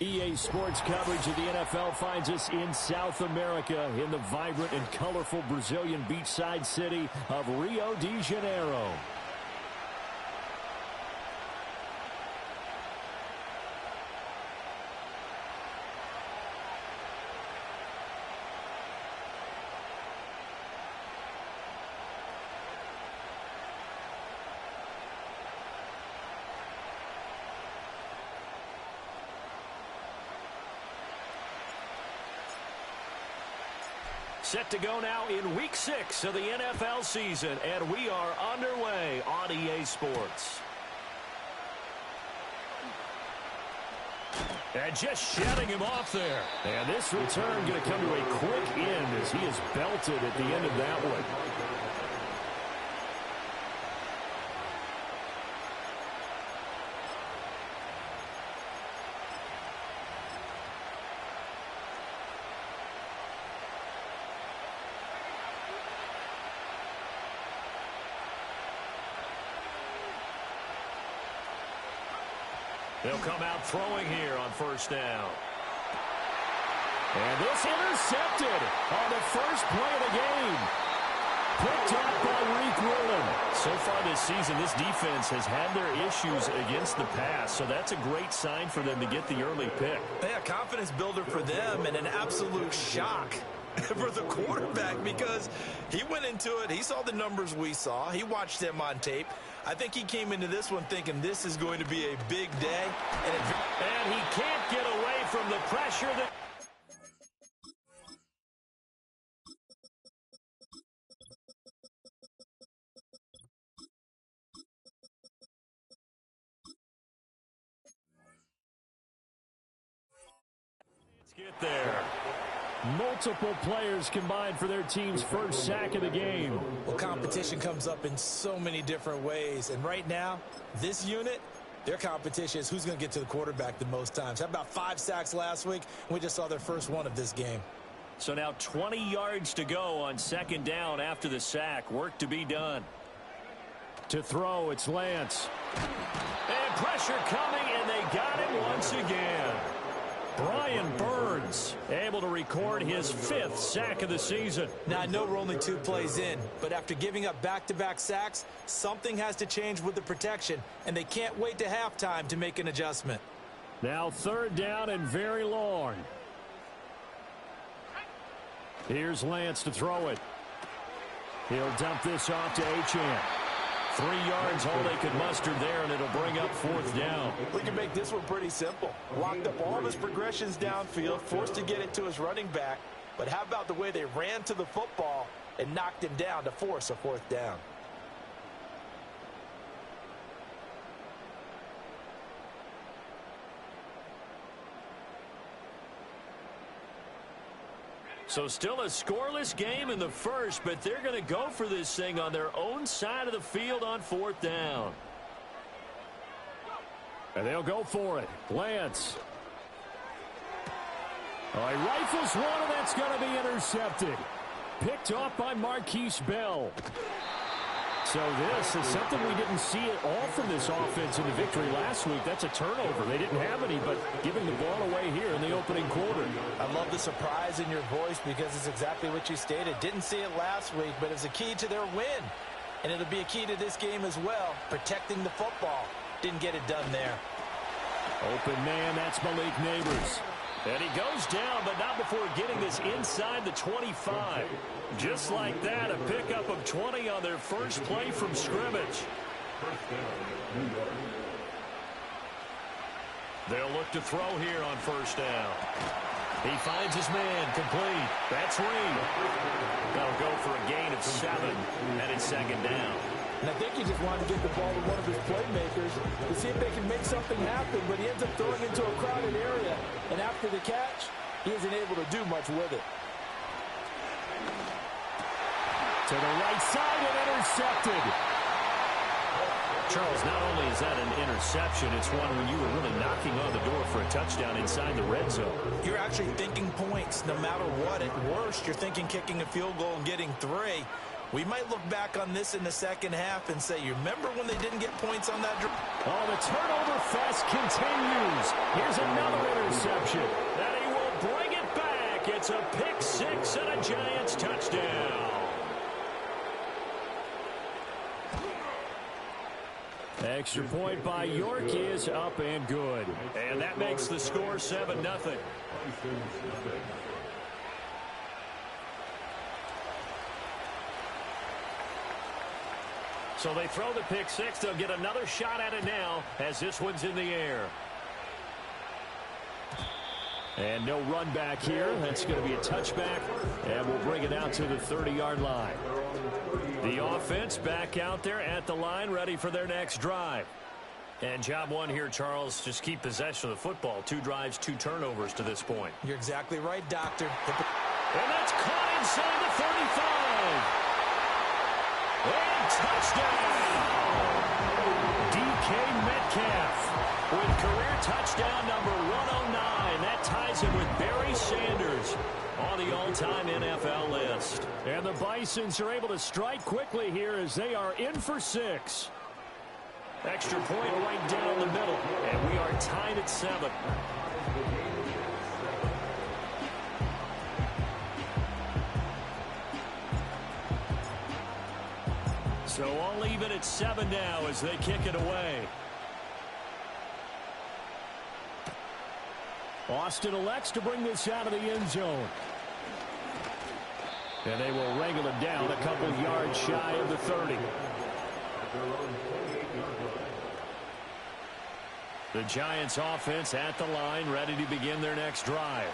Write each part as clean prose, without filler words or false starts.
EA Sports coverage of the NFL finds us in South America in the vibrant and colorful Brazilian beachside city of Rio de Janeiro. Set to go now in Week 6 of the NFL season, and we are underway on EA Sports. And just shutting him off there. And this return going to come to a quick end as he is belted at the end of that one. They'll come out throwing here on first down. And this intercepted on the first play of the game. Picked up by Reek Willen. So far this season, this defense has had their issues against the pass, so that's a great sign for them to get the early pick. Yeah, confidence builder for them and an absolute shock for the quarterback because he went into it. He saw the numbers we saw. He watched them on tape. I think he came into this one thinking this is going to be a big day. And he can't get away from the pressure that... Let's get there. Multiple players combined for their team's first sack of the game. Well, competition comes up in so many different ways. And right now, this unit, their competition is who's going to get to the quarterback the most times. How about 5 sacks last week? We just saw their first one of this game. So now 20 yards to go on second down after the sack. Work to be done. To throw, it's Lance. And pressure coming, and they got him once again. Brian Burns able to record his 5th sack of the season. Now, I know we're only 2 plays in, but after giving up back-to-back sacks, something has to change with the protection, and they can't wait to halftime to make an adjustment. Now third down and very long. Here's Lance to throw it. He'll dump this off to Achane. 3 yards, all they could muster there, and it'll bring up 4th down. We can make this one pretty simple. Locked up all of his progressions downfield, forced to get it to his running back. But how about the way they ran to the football and knocked him down to force a 4th down? So still a scoreless game in the first, but they're going to go for this thing on their own side of the field on 4th down. And they'll go for it. Lance. Oh, he rifles one, and that's going to be intercepted. Picked off by Marquise Bell. So this is something we didn't see at all from this offense in the victory last week. That's a turnover. They didn't have any, but giving the ball away here in the opening quarter. I love the surprise in your voice because it's exactly what you stated. Didn't see it last week, but it's a key to their win. And it'll be a key to this game as well, protecting the football. Didn't get it done there. Open man, that's Malik Neighbors. And he goes down, but not before getting this inside the 25. Just like that, a pickup of 20 on their first play from scrimmage. They'll look to throw here on first down. He finds his man, complete. That's Reed. That'll go for a gain of 7, and it's second down. And I think he just wanted to get the ball to one of his playmakers to see if they can make something happen, but he ends up throwing into a crowded area, and after the catch, he isn't able to do much with it. To the right side and intercepted. Charles, not only is that an interception, it's one when you were really knocking on the door for a touchdown inside the red zone. You're actually thinking points no matter what. At worst, you're thinking kicking a field goal and getting 3. We might look back on this in the second half and say, you remember when they didn't get points on that drive? Oh, the turnover fest continues. Here's another interception. And he will bring it back. It's a pick six and a Giants touchdown. Extra point by York is up and good. And that makes the score 7-0. So they throw the pick six. They'll get another shot at it now as this one's in the air. And no run back here. That's going to be a touchback. And we'll bring it out to the 30-yard line. The offense back out there at the line, ready for their next drive. And job one here, Charles, just keep possession of the football. 2 drives, 2 turnovers to this point. You're exactly right, Doctor. And that's caught inside the 35. And touchdown! DK Metcalf with career touchdown number 109. That ties him with Barry Sanders on the all-time NFL list. And the Bisons are able to strike quickly here as they are in for 6. Extra point right down the middle. And we are tied at 7. So all even at 7 now as they kick it away. Austin elects to bring this out of the end zone. And they will wrangle it down a couple yards shy of the 30. The Giants offense at the line, ready to begin their next drive.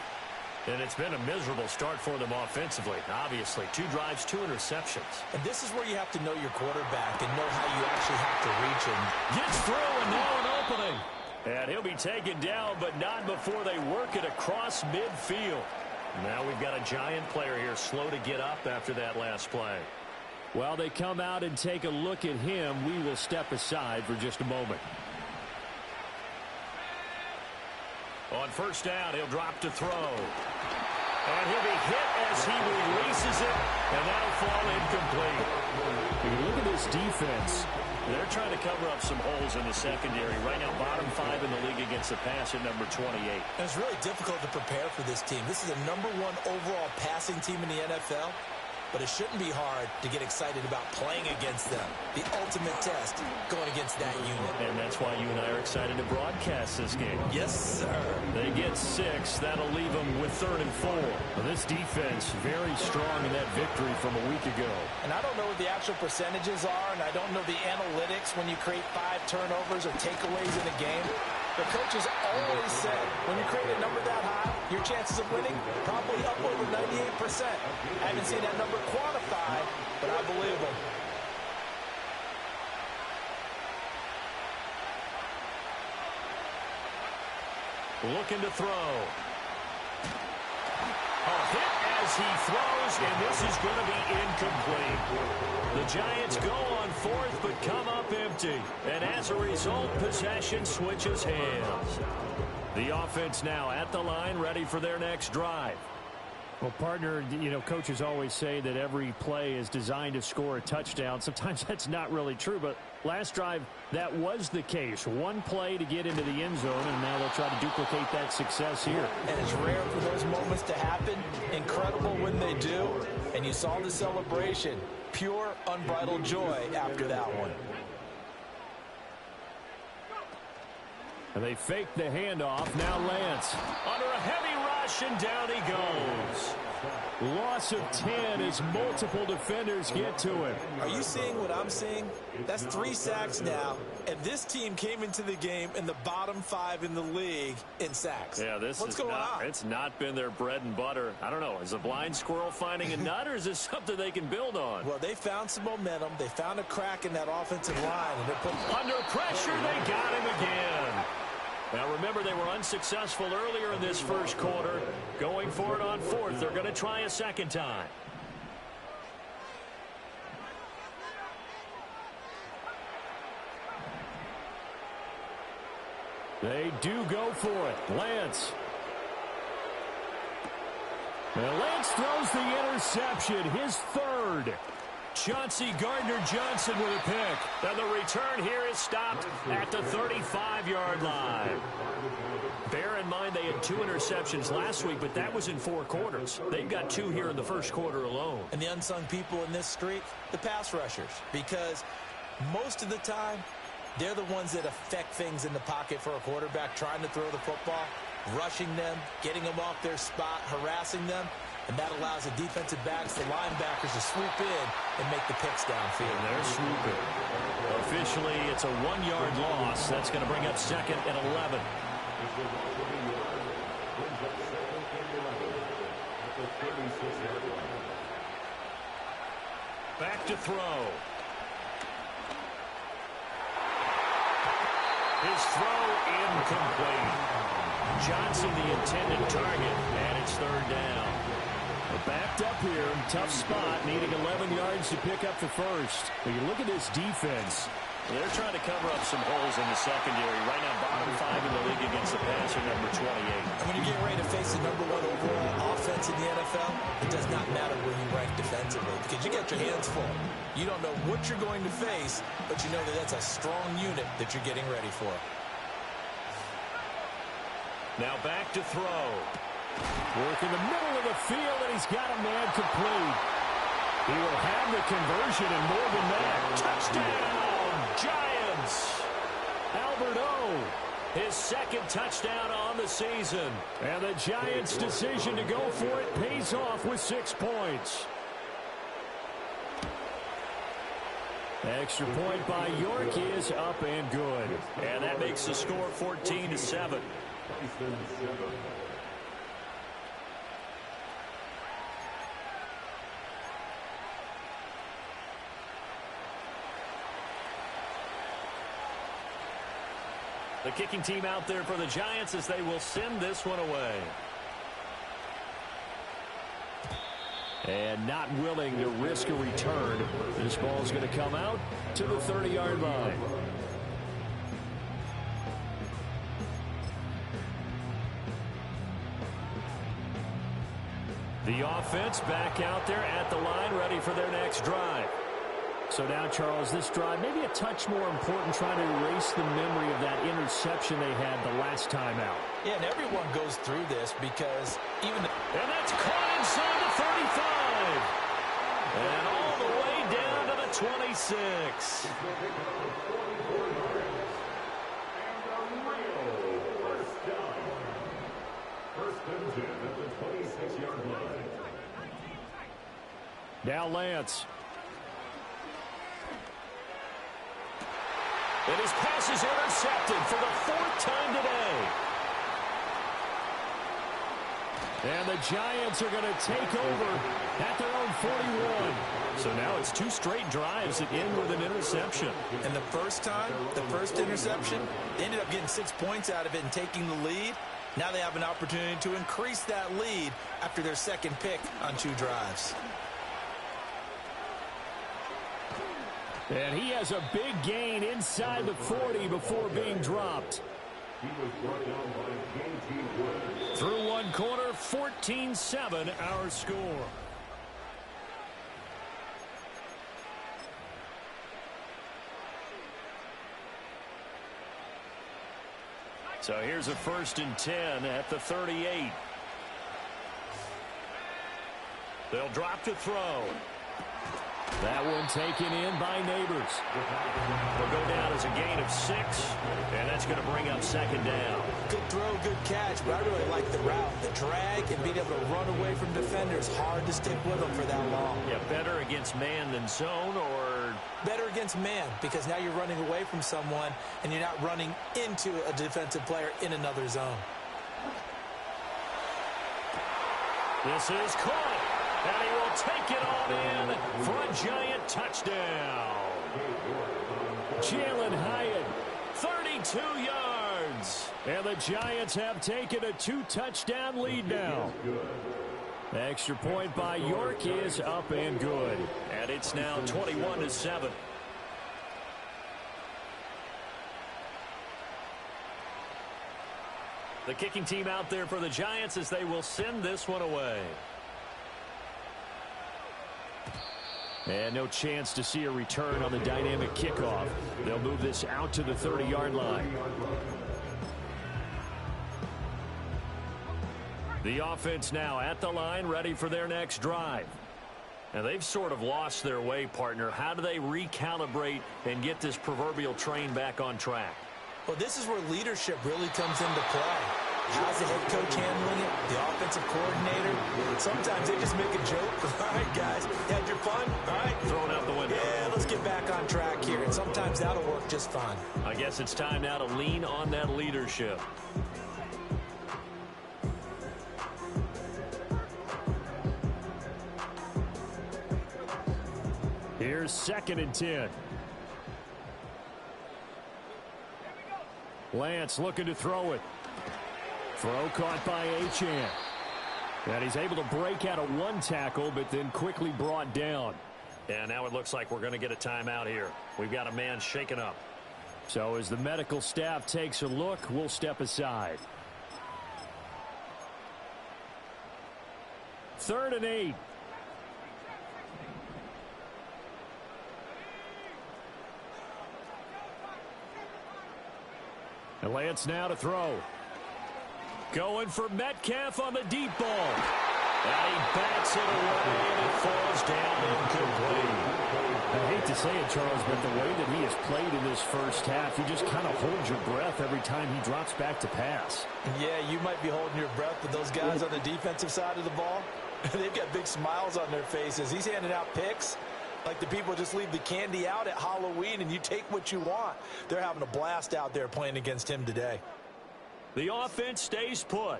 And it's been a miserable start for them offensively. Obviously, 2 drives, 2 interceptions. And this is where you have to know your quarterback and know how you actually have to reach him. Gets through and now an opening. And he'll be taken down, but not before they work it across midfield. Now we've got a Giant player here slow to get up after that last play. While they come out and take a look at him, we will step aside for just a moment. On first down, he'll drop to throw. And he'll be hit as he releases it, and that'll fall incomplete. If you look at this defense, they're trying to cover up some holes in the secondary. Right now, bottom 5 in the league against the pass at number 28. And it's really difficult to prepare for this team. This is the number 1 overall passing team in the NFL. But it shouldn't be hard to get excited about playing against them. The ultimate test going against that unit. And that's why you and I are excited to broadcast this game. Yes, sir. They get 6. That'll leave them with 3rd and 4. Well, this defense very strong in that victory from a week ago. And I don't know what the actual percentages are, and I don't know the analytics when you create 5 turnovers or takeaways in a game. The coaches always said, when you create a number that high, your chances of winning probably up over 98%. I haven't seen that number quantified, but I believe them. Looking to throw. A hit as he throws, and this is going to be incomplete. The Giants go on 4th, but come up empty. And as a result, possession switches hands. The offense now at the line, ready for their next drive. Well, partner, you know, coaches always say that every play is designed to score a touchdown. Sometimes that's not really true, but last drive, that was the case. 1 play to get into the end zone, and now they'll try to duplicate that success here. And it's rare for those moments to happen. Incredible when they do. And you saw the celebration. Pure, unbridled joy after that one. And they fake the handoff. Now Lance under a heavy rush, and down he goes. Loss of 10 as multiple defenders get to him. Are you seeing what I'm seeing? That's 3 sacks now, and this team came into the game in the bottom 5 in the league in sacks. Yeah, what's going on? It's not been their bread and butter. I don't know. Is a blind squirrel finding a nut, or is this something they can build on? Well, they found some momentum. They found a crack in that offensive line, and they're putting under pressure. They got him again. Now, remember, they were unsuccessful earlier in this first quarter. Going for it on 4th. They're going to try a second time. They do go for it. Lance. And Lance throws the interception, his 3rd. Chauncey Gardner-Johnson with a pick. And the return here is stopped at the 35-yard line. Bear in mind they had 2 interceptions last week, but that was in 4 quarters. They've got 2 here in the first quarter alone. And the unsung people in this streak, the pass rushers, because most of the time, they're the ones that affect things in the pocket for a quarterback, trying to throw the football, rushing them, getting them off their spot, harassing them, and that allows the defensive backs, the linebackers to swoop in and make the picks downfield. And they're swooping. Officially, it's a 1-yard loss. That's going to bring up 2nd and 11. Back to throw. His throw incomplete. Johnson the intended target, and it's 3rd down. We're backed up here, tough spot, needing 11 yards to pick up the first. But you look at this defense. They're trying to cover up some holes in the secondary. Right now, bottom 5 in the league against the passer, number 28. And when you get ready to face the number 1 overall offense in the NFL, it does not matter where you rank defensively because you get your hands full. You don't know what you're going to face, but you know that that's a strong unit that you're getting ready for. Now back to throw. Work in the middle of the field, and he's got a man complete. He will have the conversion and more than that. Touchdown! Giants! Albert O, his 2nd touchdown on the season. And the Giants' decision to go for it pays off with 6 points. Extra point by York is up and good. And that makes the score 14-7. The kicking team out there for the Giants as they will send this one away. And not willing to risk a return. This ball is going to come out to the 30-yard line. The offense back out there at the line, ready for their next drive. So now, Charles, this drive maybe a touch more important, trying to erase the memory of that interception they had the last time out. Yeah, and everyone goes through this because even... And that's caught inside the 35. And all the way down to the 26. Now Lance. And his pass is intercepted for the 4th time today. And the Giants are going to take over at their own 41. So now it's 2 straight drives that end with an interception. And the first time, the first interception, they ended up getting 6 points out of it and taking the lead. Now they have an opportunity to increase that lead after their 2nd pick on 2 drives. And he has a big gain inside the 40 before being dropped. Through 1 quarter, 14-7 our score. So here's a 1st and 10 at the 38. They'll drop to throw. That one taken in by Neighbors. They'll go down as a gain of 6, and that's going to bring up 2nd down. Good throw, good catch, but I really like the route. The drag and being able to run away from defenders, hard to stick with them for that long. Yeah, better against man than zone, or... Better against man, because now you're running away from someone, and you're not running into a defensive player in another zone. This is caught. And he will take it on in for a Giant touchdown. Jalen Hyatt, 32 yards. And the Giants have taken a 2-touchdown lead now. Extra point by York is up and good. And it's now 21-7. The kicking team out there for the Giants as they will send this one away. And no chance to see a return on the dynamic kickoff. They'll move this out to the 30-yard line. The offense now at the line, ready for their next drive. And they've sort of lost their way, partner. How do they recalibrate and get this proverbial train back on track? Well, this is where leadership really comes into play. How's the head coach handling it? The offensive coordinator? Sometimes they just make a joke. All right, guys, had your fun? All right. Throw it out the window. Yeah, let's get back on track here. And sometimes that'll work just fine. I guess it's time now to lean on that leadership. Here's 2nd and 10. Lance looking to throw it. Throw caught by Achane. And he's able to break out of one tackle, but then quickly brought down. And now it looks like we're going to get a timeout here. We've got a man shaken up. So as the medical staff takes a look, we'll step aside. 3rd and 8. And Lance now to throw. Going for Metcalf on the deep ball. And he bats it away, and it falls down incomplete. I hate to say it, Charles, but the way that he has played in this first half, you just kind of hold your breath every time he drops back to pass. Yeah, you might be holding your breath, but those guys on the defensive side of the ball, they've got big smiles on their faces. He's handing out picks like the people just leave the candy out at Halloween and you take what you want. They're having a blast out there playing against him today. The offense stays put.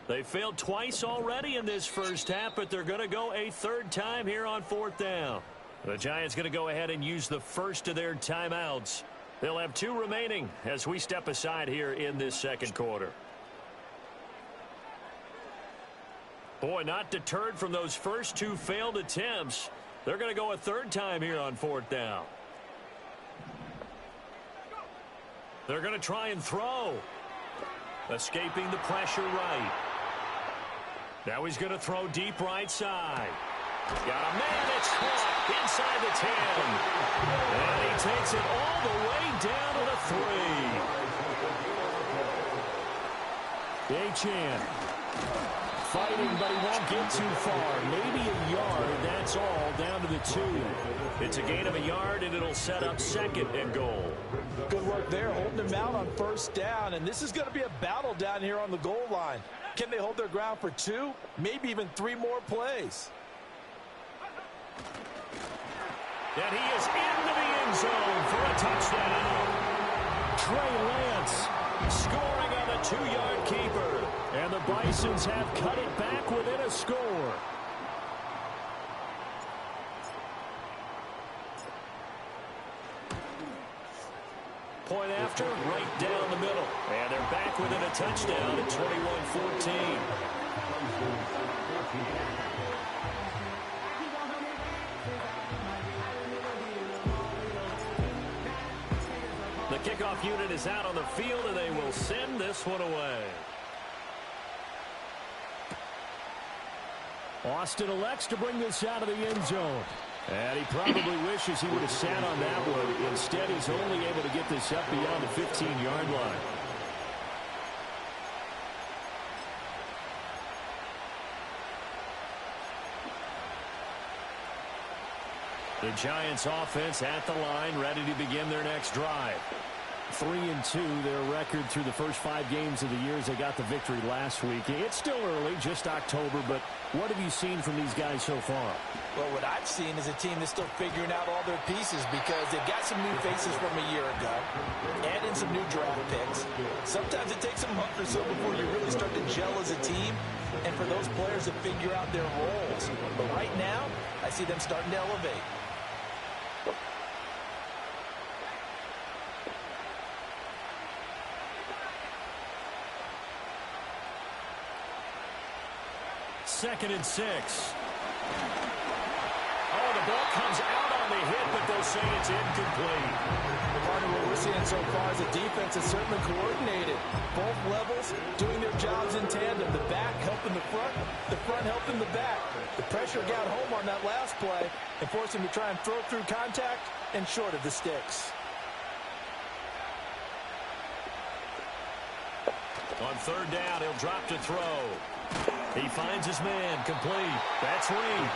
They failed twice already in this first half, but they're going to go a 3rd time here on 4th down. The Giants going to go ahead and use the first of their timeouts. They'll have 2 remaining as we step aside here in this 2nd quarter. Boy, not deterred from those first 2 failed attempts. They're going to go a 3rd time here on 4th down. They're going to try and throw. Escaping the pressure right. Now he's going to throw deep right side. Got a man, it's caught inside the 10. And he takes it all the way down to the 3. Achane fighting, but he won't get too far. Maybe a yard, that's all, down to the 2. It's a gain of a yard, and it'll set up 2nd and goal. Good work there, holding him out on 1st down, and this is going to be a battle down here on the goal line. Can they hold their ground for 2, maybe even 3 more plays? And he is into the end zone for a touchdown. Trey Lance scoring on the 2-yard keeper. And the Bisons have cut it back within a score. Point after, right down the middle. And they're back within a touchdown at 21-14. The kickoff unit is out on the field, and they will send this one away. Austin elects to bring this out of the end zone. And he probably wishes he would have sat on that one. Instead, he's only able to get this up beyond the 15-yard line. The Giants offense at the line, ready to begin their next drive. 3-2, their record through the first 5 games of the year as they got the victory last week. It's still early, just October, but what have you seen from these guys so far? Well, what I've seen is a team that's still figuring out all their pieces because they've got some new faces from a year ago, add in some new draft picks. Sometimes it takes a month or so before you really start to gel as a team and for those players to figure out their roles. But right now, I see them starting to elevate. Second and 6. Oh, the ball comes out on the hit, but they'll say it's incomplete. Part of what we're seeing so far is the defense is certainly coordinated. both levels doing their jobs in tandem. The back helping the front helping the back. The pressure got home on that last play and forced him to try and throw through contact and short of the sticks. On third down, he'll drop to throw. He finds his man, complete. That's Reed.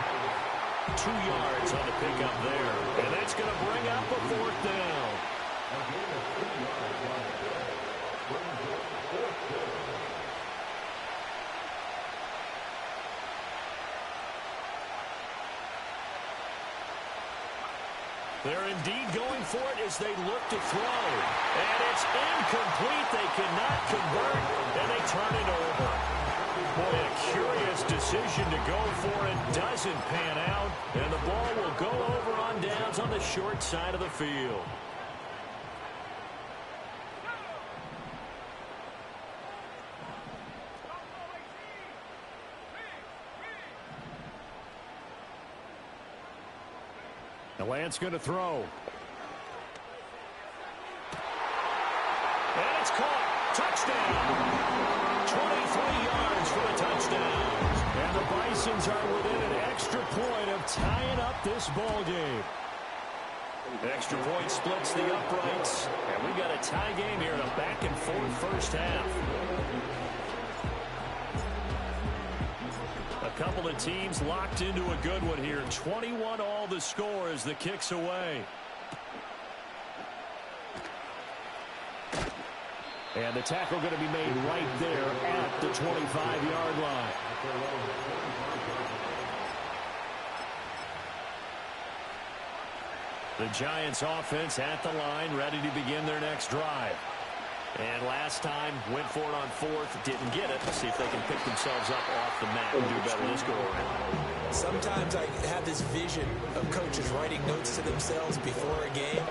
2 yards on the pickup there. And that's going to bring up a fourth down. They're indeed going for it as they look to throw. And it's incomplete. They cannot convert, and they turn it over. Boy, a curious decision to go for it. Doesn't pan out, and the ball will go over on downs on the short side of the field. The Lance going to throw. And it's caught. Touchdown. 23 yards for a touchdown. And the Bisons are within an extra point of tying up this ball game. Extra point splits the uprights. And we got a tie game here in a back-and-forth first half. A couple of teams locked into a good one here. 21 all the score as the kick's away. And the tackle going to be made right there at the 25-yard line. The Giants offense at the line, ready to begin their next drive. And last time, went for it on fourth, didn't get it. Let's see if they can pick themselves up off the mat and do better this go-around. Sometimes I have this vision of coaches writing notes to themselves before a game.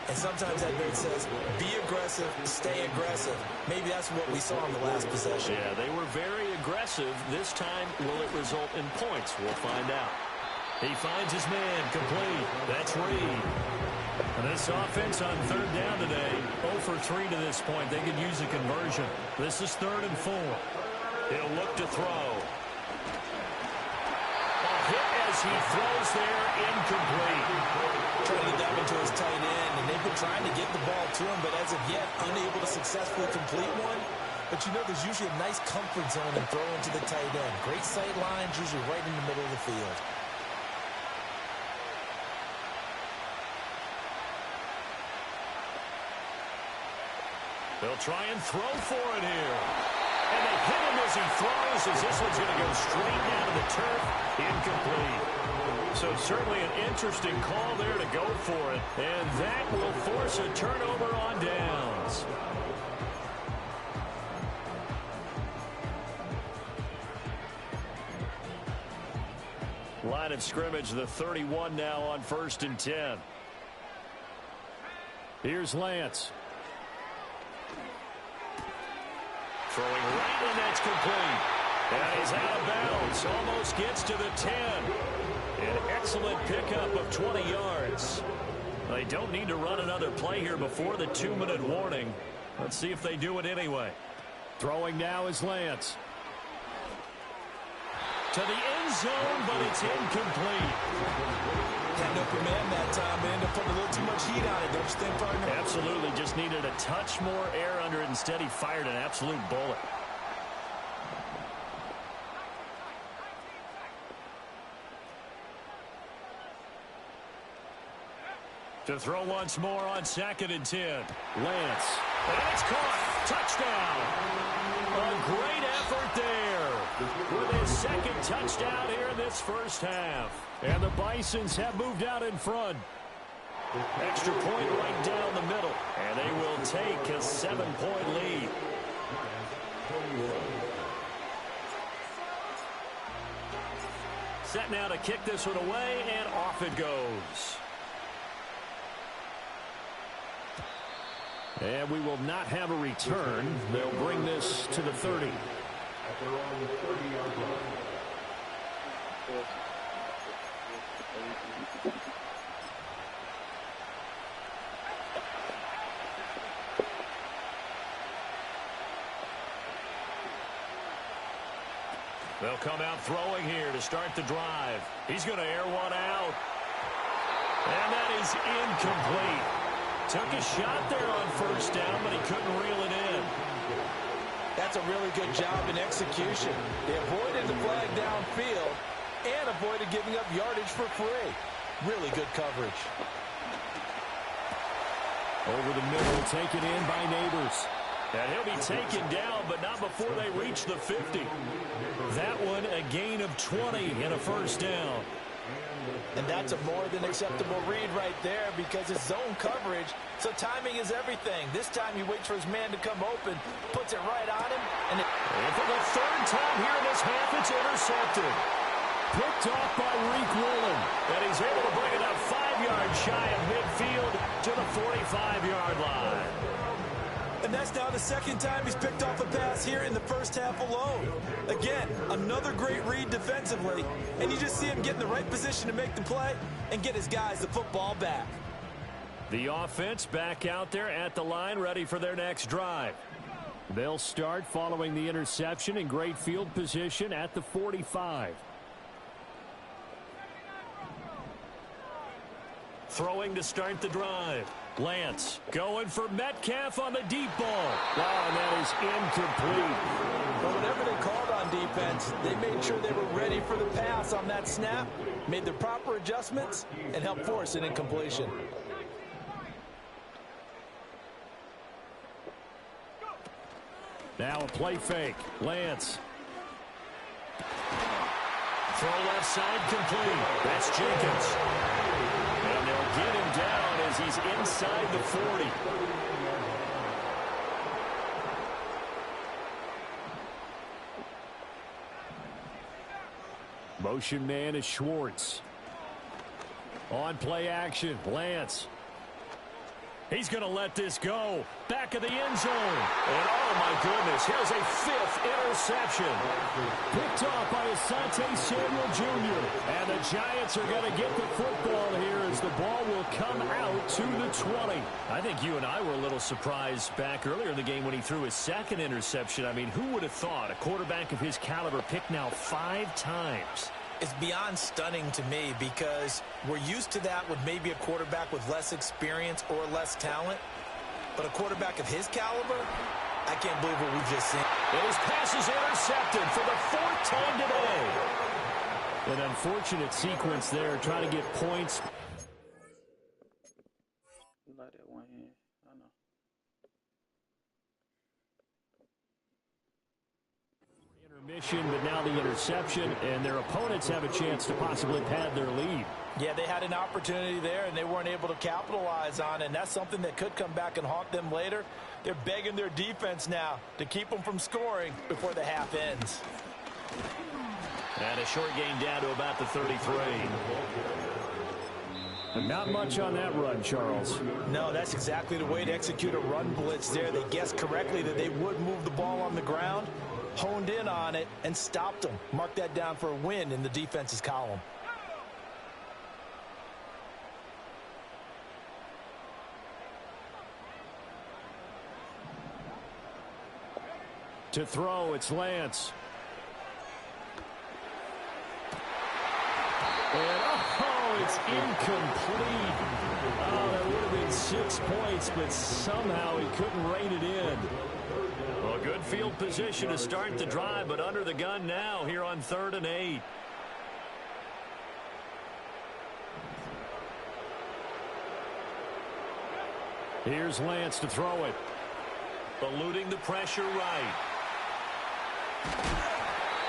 And sometimes that note says, be aggressive, stay aggressive. Maybe that's what we saw in the last possession. Yeah, they were very aggressive. This time, will it result in points? We'll find out. He finds his man, complete. That's Reed. And this offense on third down today, 0 for 3 to this point. They could use a conversion. This is 3rd and 4. He'll look to throw. A hit as he throws there, incomplete. Trying to get that one to his tight end, and they've been trying to get the ball to him, but as of yet, unable to successfully complete one. But you know there's usually a nice comfort zone in throwing to the tight end. Great sight lines, usually right in the middle of the field. They'll try and throw for it here. And they hit him as he throws, as this one's going to go straight down to the turf. Incomplete. So certainly an interesting call there to go for it. And that will force a turnover on downs. Line of scrimmage, the 31 now on 1st and 10. Here's Lance. Throwing right, and that's complete. And he's out of bounds. Almost gets to the 10. An excellent pickup of 20 yards. They don't need to run another play here before the 2-minute warning. Let's see if they do it anyway. Throwing now is Lance. To the end zone, but it's incomplete. Had an open man that time, but ended up putting a little too much heat on it, don't you think, partner? Absolutely. Just needed a touch more air under it. Instead, he fired an absolute bullet. To throw once more on 2nd and 10. Lance. And it's caught. Touchdown. A great effort there. With his 2nd touchdown here in this first half. And the Bisons have moved out in front. Extra point right down the middle. And they will take a 7-point lead. Set now to kick this one away, and off it goes. And we will not have a return. They'll bring this to the 30. They'll come out throwing here to start the drive. He's going to air one out. And that is incomplete. Took a shot there on first down, but he couldn't reel it in. That's a really good job in execution. They avoided the flag downfield and avoided giving up yardage for free. Really good coverage. Over the middle, taken in by Neighbors. And he'll be taken down, but not before they reach the 50. That one, a gain of 20 and a first down. And that's a more than acceptable read right there because it's zone coverage, so timing is everything. This time he waits for his man to come open, puts it right on him. And for the third time here in this half, it's intercepted. Picked off by Reek Woolen. And he's able to bring it up 5 yards shy of midfield to the 45-yard line. And that's now the second time he's picked off a pass here in the first half alone. Again, another great read defensively, and you just see him get in the right position to make the play and get his guys the football back. The offense back out there at the line, ready for their next drive. They'll start following the interception in great field position at the 45. Throwing to start the drive. Lance going for Metcalf on the deep ball. Wow, and that is incomplete. But whatever they called on defense, they made sure they were ready for the pass on that snap, made the proper adjustments, and helped force an incompletion. Now a play fake. Lance. Throw left side complete. That's Jenkins. And they'll get him down as he's inside the 40. Motion man is Schwartz. On play action, Lance. He's going to let this go. Back of the end zone. And oh my goodness, here's a 5th interception. Picked off by Asante Samuel Jr. And the Giants are going to get the football here as the ball will come out to the 20. I think you and I were a little surprised back earlier in the game when he threw his 2nd interception. I mean, who would have thought a quarterback of his caliber picked now 5 times? It's beyond stunning to me because we're used to that with maybe a quarterback with less experience or less talent. But a quarterback of his caliber, I can't believe what we've just seen. And his pass is intercepted for the 4th time today. An unfortunate sequence there, trying to get points. Like that one hand, I know. Intermission, but now the interception, and their opponents have a chance to possibly pad their lead. Yeah, they had an opportunity there, and they weren't able to capitalize on it, and that's something that could come back and haunt them later. They're begging their defense now to keep them from scoring before the half ends. And a short gain down to about the 33. Not much on that run, Charles. No, that's exactly the way to execute a run blitz there. They guessed correctly that they would move the ball on the ground, honed in on it, and stopped them. Mark that down for a win in the defense's column. To throw, it's Lance. And, oh, it's incomplete. Oh, that would have been 6 points, but somehow he couldn't rein it in. Well, good field position to start the drive, but under the gun now here on 3rd and 8. Here's Lance to throw it. Eluding the pressure right.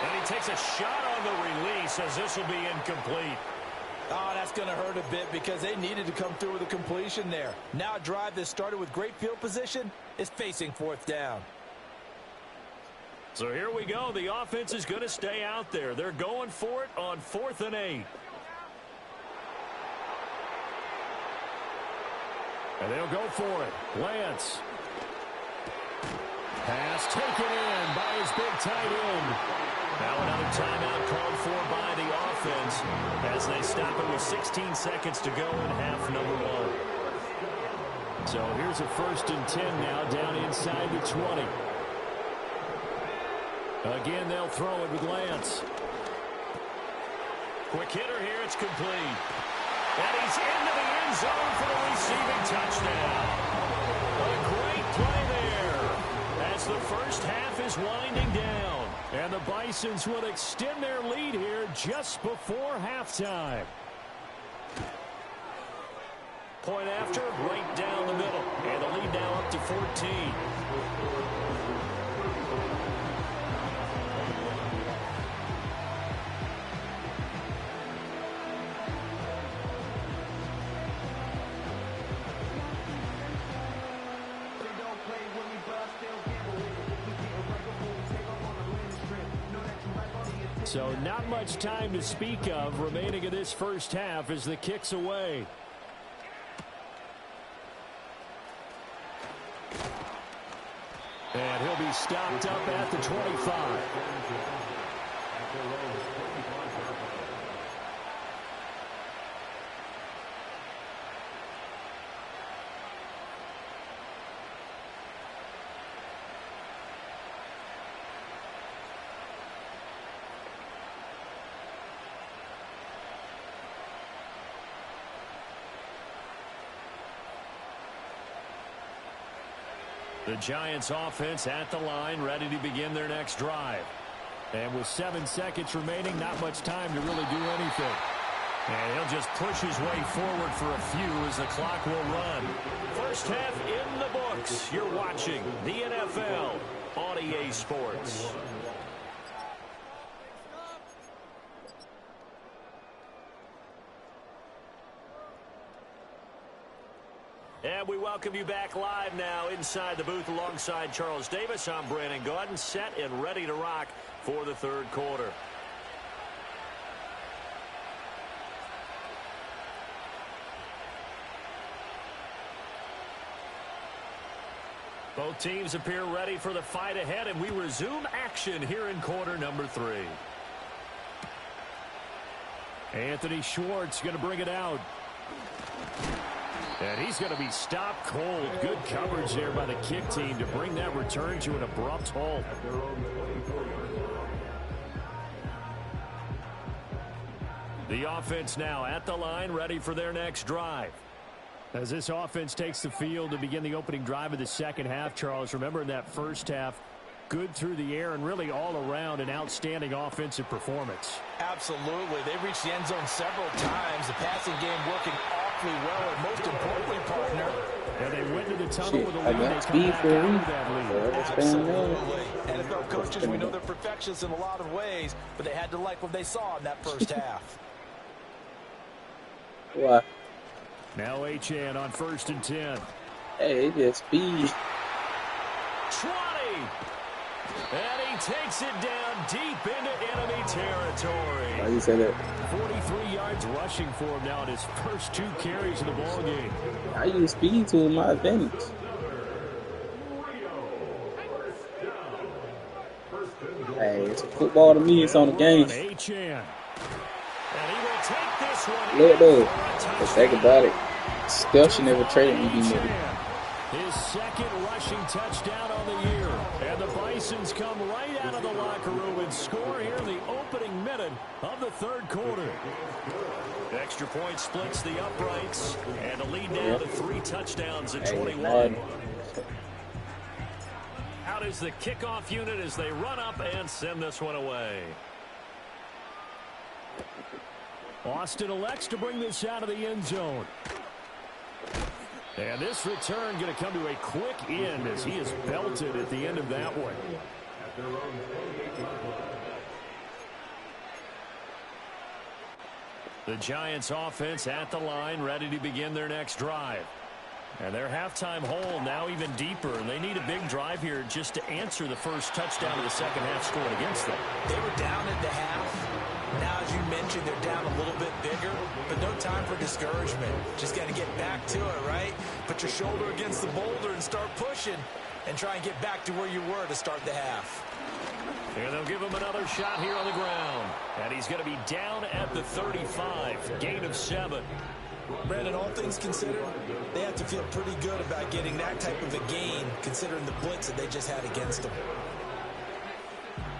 And he takes a shot on the release as this will be incomplete. Oh, that's going to hurt a bit because they needed to come through with a completion there. Now a drive that started with great field position is facing 4th down. So here we go. The offense is going to stay out there. They're going for it on 4th and 8. And they'll go for it. Lance. Pass taken in by his big tight end. Now another timeout called for by the offense as they stop it with 16 seconds to go in half number 1. So here's a 1st and 10 now down inside the 20. Again, they'll throw it with Lance. Quick hitter here. It's complete. And he's into the end zone for the receiving touchdown. A great play there as the first half is winding down. And the Bisons will extend their lead here just before halftime. Point after, right down the middle. And the lead now up to 14. So not much time to speak of remaining in this first half as the kick's away. And he'll be stopped up at the 25. The Giants offense at the line, ready to begin their next drive. And with 7 seconds remaining, not much time to really do anything. And he'll just push his way forward for a few as the clock will run. First half in the books. You're watching the NFL on EA Sports. And we welcome you back live now inside the booth alongside Charles Davis. I'm Brandon Gaudin, set and ready to rock for the third quarter. Both teams appear ready for the fight ahead, and we resume action here in quarter number 3. Anthony Schwartz going to bring it out. And he's going to be stopped cold. Good coverage there by the kick team to bring that return to an abrupt halt. The offense now at the line, ready for their next drive. As this offense takes the field to begin the opening drive of the second half, Charles, remember in that first half, good through the air and really all around an outstanding offensive performance. Absolutely. They reached the end zone several times. The passing game working awfully well, and most importantly, partner. And they went to the tunnel with a lead. I got speed for a reason. Absolutely. NFL coaches, we know they're perfectionists in a lot of ways, but they had to like what they saw in that first half. Why? Now Achane on 1st and 10. Hey, it's speed. 20. And he takes it down deep into enemy territory. Why you say that? 43 yards rushing for him now in his first 2 carries of the ball game. I use speed to my advantage. Hey, it's football to me. It's on the game. Achane. And he will take this one. Look though, the thing about it, still should never trade me. His second rushing touchdown on the year. And the Bisons come right out of the locker room and score here in the opening minute of the third quarter. Extra point splits the uprights. And a lead now to 3 touchdowns at 21. Out is the kickoff unit as they run up and send this one away. Austin elects to bring this out of the end zone. And this return going to come to a quick end as he is belted at the end of that one. The Giants offense at the line, ready to begin their next drive. And their halftime hole now even deeper, and they need a big drive here just to answer the first touchdown of the second half scored against them. They were down at the half. Now, as you mentioned, they're down a little bit bigger, but no time for discouragement. Just got to get back to it, right? Put your shoulder against the boulder and start pushing and try and get back to where you were to start the half. And they'll give him another shot here on the ground. And he's going to be down at the 35, gain of 7. Brandon, all things considered, they have to feel pretty good about getting that type of a gain, considering the blitz that they just had against them.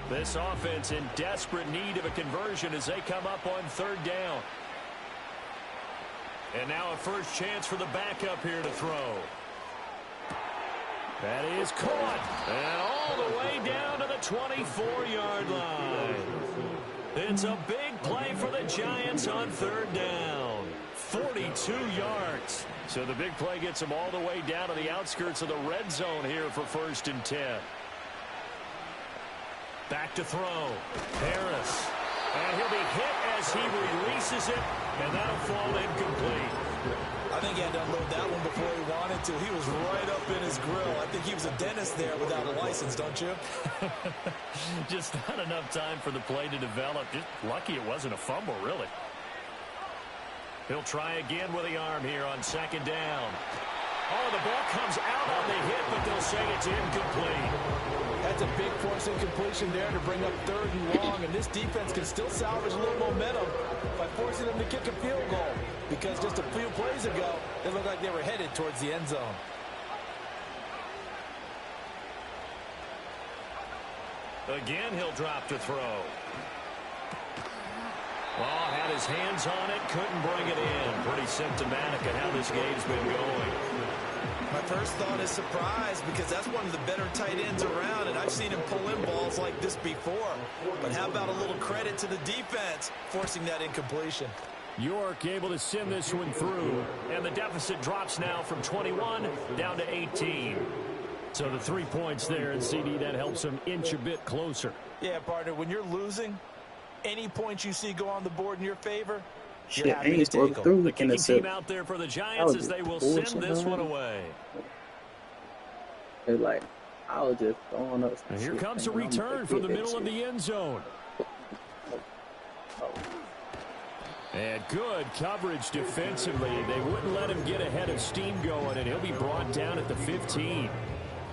This offense in desperate need of a conversion as they come up on 3rd down. And now a first chance for the backup here to throw. That is caught. And all the way down to the 24-yard line. It's a big play for the Giants on 3rd down. 42 yards. So the big play gets them all the way down to the outskirts of the red zone here for 1st and 10. Back to throw. Harris. And he'll be hit as he releases it, and that'll fall incomplete. I think he had to unload that one before he wanted to. He was right up in his grill. I think he was a dentist there without a license, don't you? Just not enough time for the play to develop. Just lucky it wasn't a fumble, really. He'll try again with the arm here on 2nd down. Oh, the ball comes out on the hit, but they'll say it's incomplete. That's a big force incompletion there to bring up 3rd and long, and this defense can still salvage a little momentum by forcing them to kick a field goal, because just a few plays ago, it looked like they were headed towards the end zone. Again, he'll drop to throw. Well, had his hands on it, couldn't bring it in. Pretty symptomatic of how this game's been going. My first thought is surprise, because that's one of the better tight ends around, and I've seen him pull in balls like this before. But how about a little credit to the defense forcing that incompletion? York able to send this one through, and the deficit drops now from 21 down to 18. So the 3 points there, and CD, that helps them inch a bit closer. Yeah, partner, when you're losing, any points you see go on the board in your favor, Shit, you're happy to take them. through The the kicking intercept. team out there for the Giants as they will send this one away. It's like, I was just throwing up some And here shit, comes a thinking I'm gonna return from the get that middle of shit. the end zone. And good coverage defensively. They wouldn't let him get ahead of steam going, and he'll be brought down at the 15.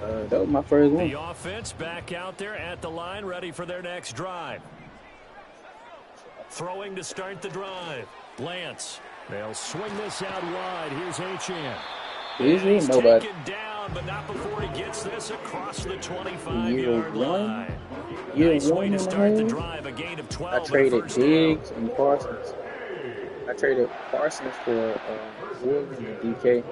That was my first one. The offense back out there at the line, ready for their next drive. Throwing to start the drive. Lance. They'll swing this out wide. Here's Achane. He's nobody. Taken down, but not before he gets this across the 25-yard line. Nice way to start the drive. A gain of 12. I traded Diggs and Parsons. I traded Parsons for Williams and DK.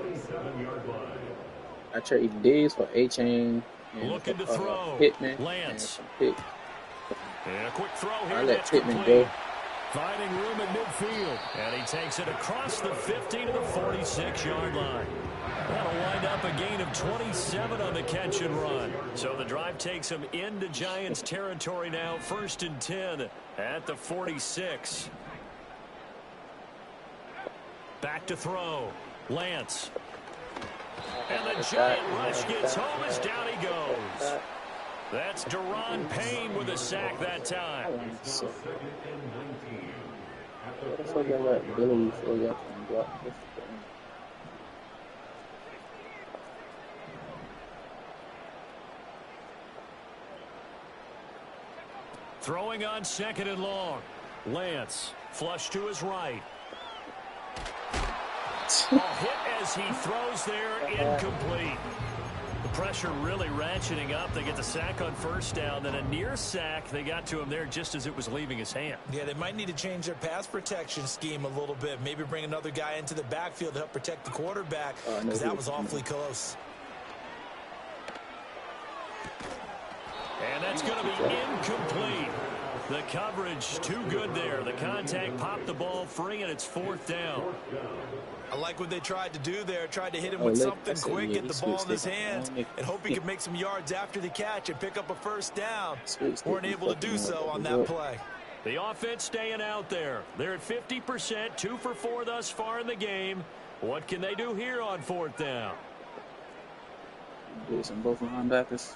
I traded Diggs for Achane and Looking to throw. Pittman. Lance. And And a quick throw here. I let That's Pittman complete. go. Finding room at midfield. And he takes it across the 50 to the 46-yard line. That'll wind up a gain of 27 on the catch and run. So the drive takes him into Giants territory now. 1st and 10 at the 46. Back to throw. Lance. And the giant rush gets home as down he goes. That's Deron Payne with a sack that time. What the fuck I got Billy for y'all can block this thing? Throwing on 2nd and long. Lance. Flush to his right. A hit as he throws there. Incomplete. The pressure really ratcheting up. They get the sack on 1st down. Then a near sack. They got to him there just as it was leaving his hand. Yeah, they might need to change their pass protection scheme a little bit. Maybe bring another guy into the backfield to help protect the quarterback, because that was awfully close. And that's going to be incomplete. The coverage too good there. The contact popped the ball free, and it's 4th down. I like what they tried to do there. Tried to hit him with something quick, get the ball in his hands, and hope he could make some yards after the catch and pick up a 1st down. Weren't able to do so on that play. The offense staying out there. They're at 50%, 2 for 4 thus far in the game. What can they do here on 4th down? Do some both linebackers.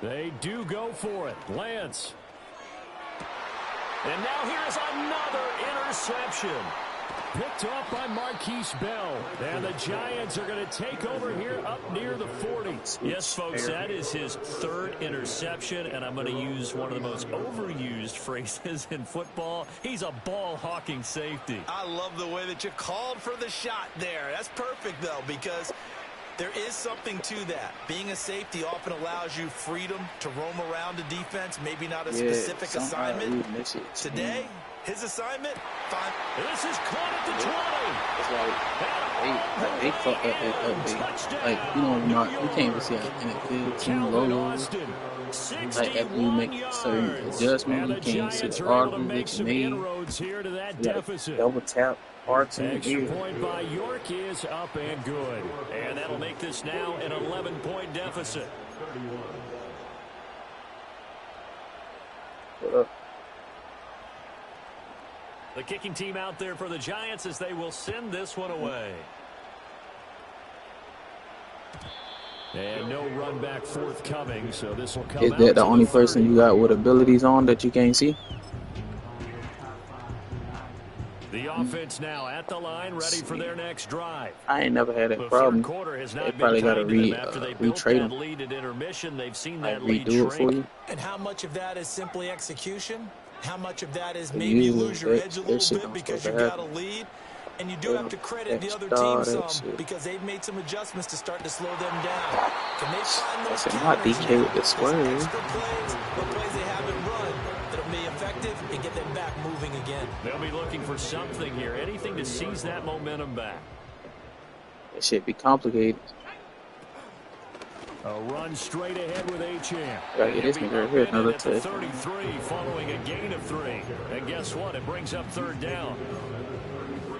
They do go for it. Lance. And now here's another interception. Picked off by Marquise Bell. And the Giants are going to take over here up near the 40. Yes, folks, that is his 3rd interception. And I'm going to use one of the most overused phrases in football. He's a ball-hawking safety. I love the way that you called for the shot there. That's perfect, though, because There is something to that. Being a safety often allows you freedom to roam around the defense, maybe not a specific assignment. Today, his assignment, fine. This is caught at the 20. It's like they fuck up. Like, you know, you can't even see an NFL team logo. Like, after you make certain adjustments, you can't see the article that you made. Like, double tap. Extra point by York is up and good. And that'll make this now an 11-point deficit. The kicking team out there for the Giants as they will send this one away. And no run back forthcoming, so this will come out. Is that the only person you got with abilities on that you can't see? The offense now at the line, ready for their next drive. I ain't never had that problem. They probably got to retrade them. Lead at intermission, they've seen that lead redo it for you. And how much of that is simply execution? How much of that is maybe you lose your edge a little bit because you got a lead? And you do have to credit the other team some because they've made some adjustments to start to slow them down. Can they find those counters, DK with the swerve. Extra plays, the plays they haven't run that'll be effective and get them back moving again? They'll be looking for something here, anything to seize that momentum back. That shit be complicated. A run straight ahead with Achane. Gotta get this nigga right here, another touch. 33 following a gain of 3. And guess what? It brings up 3rd down.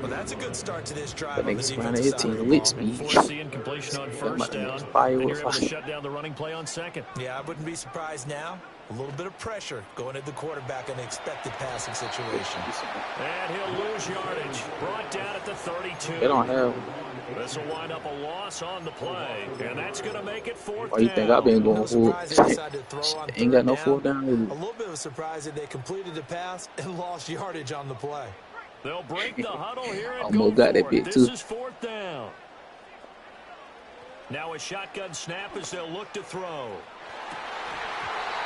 Well, that's a good start to this drive. That nigga's trying to hit team with speed. Forcing completion on 1st down. And you're able to shut down the running play on 2nd. Yeah, I wouldn't be surprised now. A little bit of pressure going at the quarterback in an expected passing situation. And he'll lose yardage. Brought down at the 32. They don't have. This will wind up a loss on the play. And that's going to make it 4th down. Oh, you think I've been going for ain't got no 4th down? A little bit of a surprise that they completed the pass and lost yardage on the play. They'll break the huddle here and almost got that bit too. This is 4th down. Now a shotgun snap as they'll look to throw.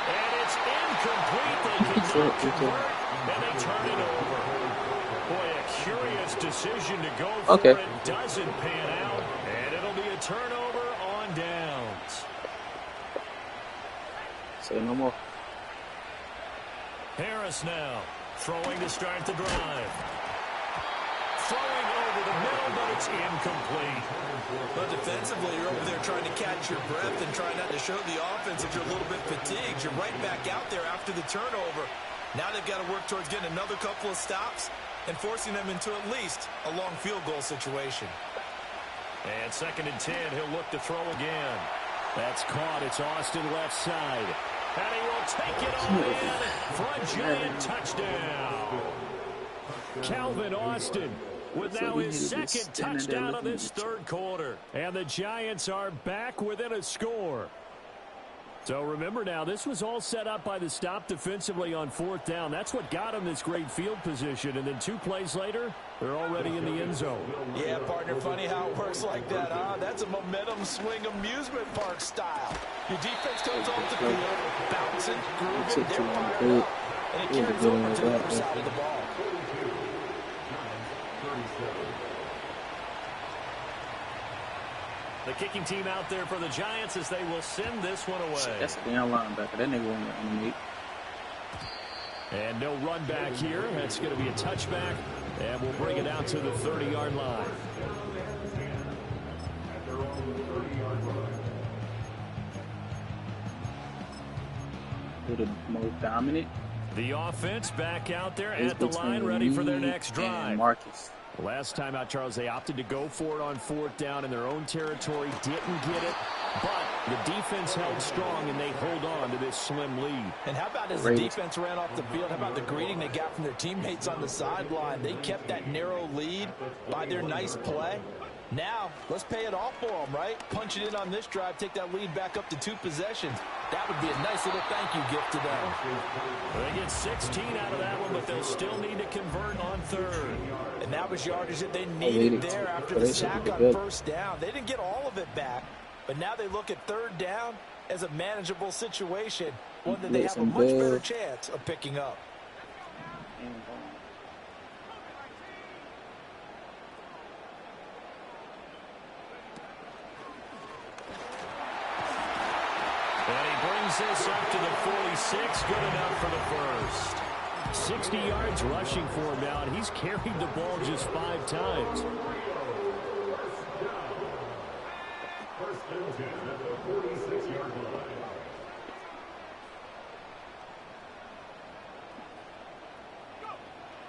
And it's incomplete. They cannot convert, and they turn it over. Boy, a curious decision to go for it. Doesn't pan out, and it'll be a turnover on downs. Say no more. Harris now throwing to start the drive. Throwing over the middle, but it's incomplete. But defensively, you're over there trying to catch your breath and trying not to show the offense that you're a little bit fatigued. You're right back out there after the turnover. Now they've got to work towards getting another couple of stops and forcing them into at least a long field goal situation. And 2nd and 10, he'll look to throw again. That's caught. It's Austin left side. And he will take it all in for a giant touchdown. Calvin Austin with now his 2nd touchdown of this 3rd quarter. And the Giants are back within a score. So remember now, this was all set up by the stop defensively on 4th down. That's what got them this great field position. And then 2 plays later, they're already in the end zone. Yeah, partner, funny how it works like that, huh? That's a momentum swing amusement park style. Your defense comes off the field, bouncing, grooving, they're fired up. And it carries over to the other side of the ball. The kicking team out there for the Giants as they will send this one away. That's a damn linebacker. That nigga won't animate. And no run back here. That's going to be a touchback. And we'll bring it out to the 30-yard line. Who the most dominant? The offense back out there at the line, ready for their next drive. Marcus. Last time out, Charles, they opted to go for it on 4th down in their own territory. Didn't get it, but the defense held strong, and they hold on to this slim lead. And how about as the defense ran off the field, how about the greeting they got from their teammates on the sideline? They kept that narrow lead by their nice play. Now, let's pay it off for them, right? Punch it in on this drive, take that lead back up to 2 possessions. That would be a nice little thank you gift to them. They get 16 out of that one, but they'll still need to convert on 3rd. And that was yardage that they needed there after the sack on 1st down. They didn't get all of it back, but now they look at 3rd down as a manageable situation, one that they have a much better chance of picking up. And he brings this up to the 46. Good enough for the first. 60 yards rushing for him now, and he's carried the ball just 5 times.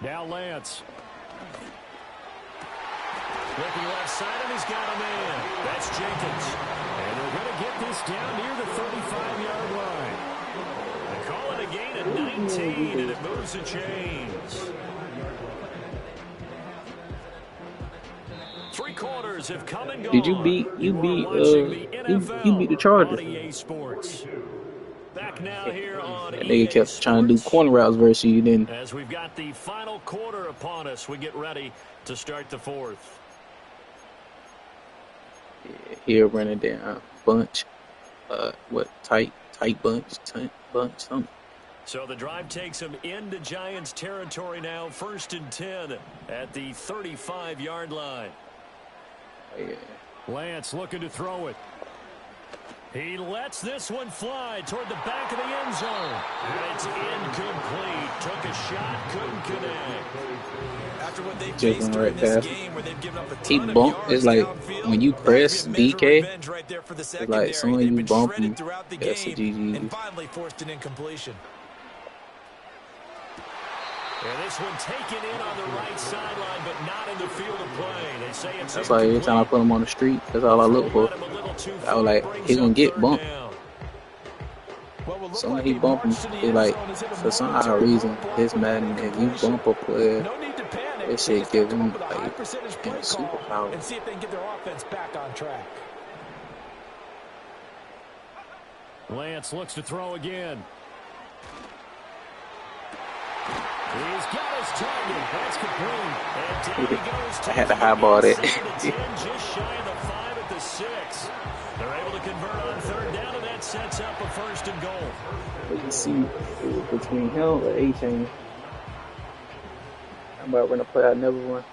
Now Lance. Looking left side, and he's got a man. That's Jenkins. And they're going to get this down near the 35-yard line. They call it a gain of 19, and it moves the chains. 3 quarters have come and gone. Did you beat you beat the Chargers? EA Sports. Back now here on That nigga kept trying to do corner routes versus you, didn't. As we've got the final quarter upon us, we get ready to start the 4th. Yeah, here running down bunch, tight bunch, something. So the drive takes him into Giants territory now, 1st and 10 at the 35-yard line. Yeah. Lance looking to throw it. He lets this one fly toward the back of the end zone. And it's incomplete. Took a shot, couldn't connect. After what they've faced during this game where they've given up a ton of yards it's like when you press DK, right there for the it's like someone you bump him, that's a GG. And finally forced an incompletion. And this one taken in on the right sideline, but not in the field of play. They say it's that's why every time I put him on the street, that's all I look for. I was like, he gonna get bumped. So when he bump him, it's like, for some odd reason, this Madden, if you bump a player, that shit give him like superpower. And see if they can get their offense back on track. Lance looks to throw again. He's got his target. That's complete. And down he goes. I had to highball that. Just shy of the 5 at the 6. They're able to convert on 3rd down, and that sets up a 1st and goal. You can see between him or A-Chain. I'm about to run a play I never won.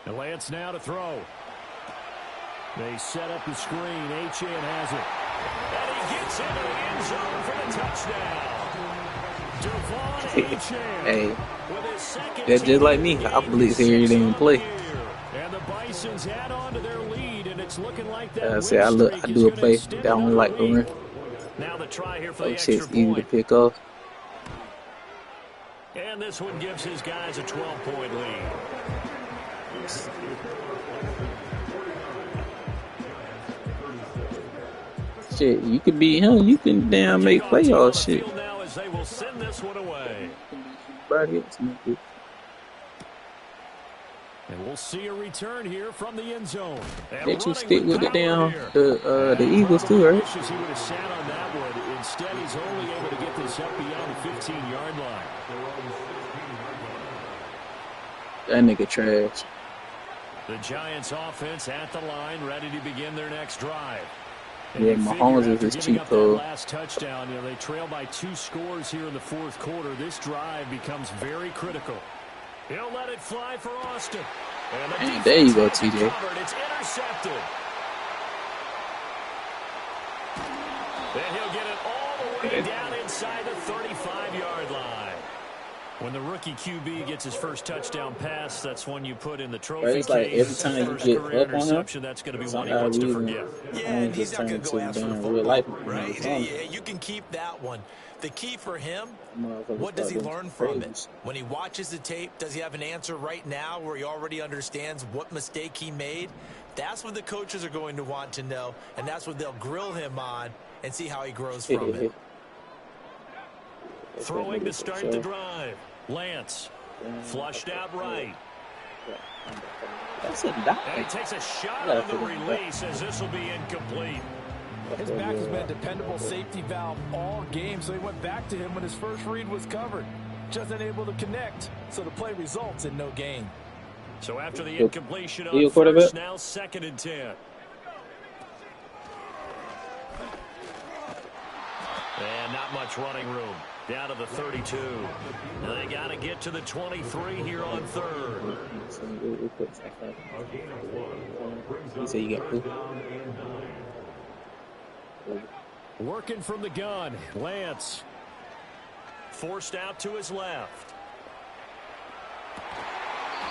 And Lance now to throw. They set up the screen. A-Chain has it. And he gets into the end zone for the touchdown. Hey, that's just like me. I blitz here, he didn't play. And the Bisons add on to their lead, and it's looking like that. I do a play that I don't like to run. Now the try here for the shit's extra easy point. to pick off. And this one gives his guys a 12-point lead. Shit, you could beat him. You can damn make playoff shit. They will send this one away. And we'll see a return here from the end zone. Let you stick with the damn the Eagles too, right? He would have sat on that one. Instead, he's only able to get this up beyond the 15-yard line. That nigga trash. The Giants offense at the line, ready to begin their next drive. Yeah, Mahomes is his cheat code. Last touchdown, they trail by 2 scores here in the 4th quarter. This drive becomes very critical. He'll let it fly for Austin. And there you go, TJ. It's intercepted. And he'll get it all the way down inside the 35-yard line. When the rookie QB gets his first touchdown pass, that's when you put in the trophy it's like every time you get up on him, that's going to be one he wants to forget. Yeah, and he's not going to go ask for the real life. Right? Yeah, you can keep that one. The key for him, what does he learn from it? When he watches the tape, does he have an answer right now where he already understands what mistake he made? That's what the coaches are going to want to know, and that's what they'll grill him on and see how he grows from it. Throwing to start the drive. Lance flushed out right. That's a dot. And he takes a shot on the release as this will be incomplete. His back has been a dependable safety valve all game, so he went back to him when his first read was covered. Just unable to connect, so the play results in no gain. So after the incompletion on first, now 2nd and 10. And not much running room. Down to the 32. And they got to get to the 23 here on 3rd. You say you got who? Working from the gun, Lance. Forced out to his left.